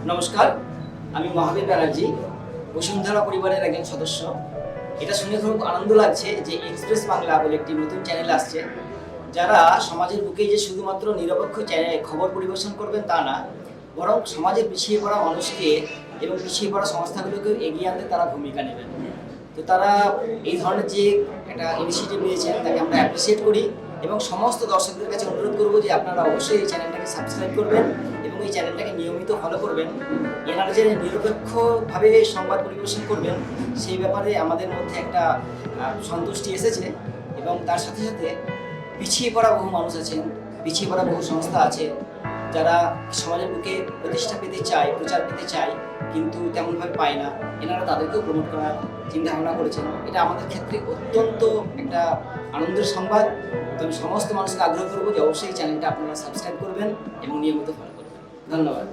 নমস্কার, আমি মহাবীর ব্যানার্জি, বসুন্ধরা পরিবারের একজন সদস্য। এটা শুনে খুব আনন্দ লাগছে যে এক্সপ্রেস বাংলা বলে একটি নতুন চ্যানেল আসছে, যারা সমাজের বুকে যে শুধুমাত্র নিরপেক্ষ খবর পরিবেশন করবেন তা না, বরং সমাজের পিছিয়ে পড়া মানুষকে এবং পিছিয়ে পড়া সংস্থাগুলোকে এগিয়ে আনতে তারা ভূমিকা নেবেন। তো তারা এই ধরনের যে একটা ইনিশিয়েটিভ নিয়েছেন তাকে আমরা অ্যাপ্রিসিয়েট করি এবং সমস্ত দর্শকদের কাছে অনুরোধ করবো যে আপনারা অবশ্যই এই চ্যানেলটাকে সাবস্ক্রাইব করবেন এবং এই চ্যানেলটাকে নিয়মিত ফলো করবেন। এনারা যে নিরপেক্ষভাবে সংবাদ পরিবেশন করবেন সেই ব্যাপারে আমাদের মধ্যে একটা সন্তুষ্টি এসেছে এবং তার সাথে সাথে পিছিয়ে পড়া বহু মানুষ আছেন, পিছিয়ে পড়া বহু সংস্থা আছে যারা সমাজের বুকে প্রতিষ্ঠা পেতে চায়, প্রচার পেতে চায়, কিন্তু তেমনভাবে পায় না। এনারা তাদেরকেও প্রমোট করার চিন্তা ভাবনা করেছেন। এটা আমাদের ক্ষেত্রে অত্যন্ত একটা আনন্দের সংবাদ। তো আমি সমস্ত মানুষকে আগ্রহ করবো যে অবশ্যই চ্যানেলটা আপনারা সাবস্ক্রাইব করবেন এবং নিয়মিত ফলো করবেন। ধন্যবাদ।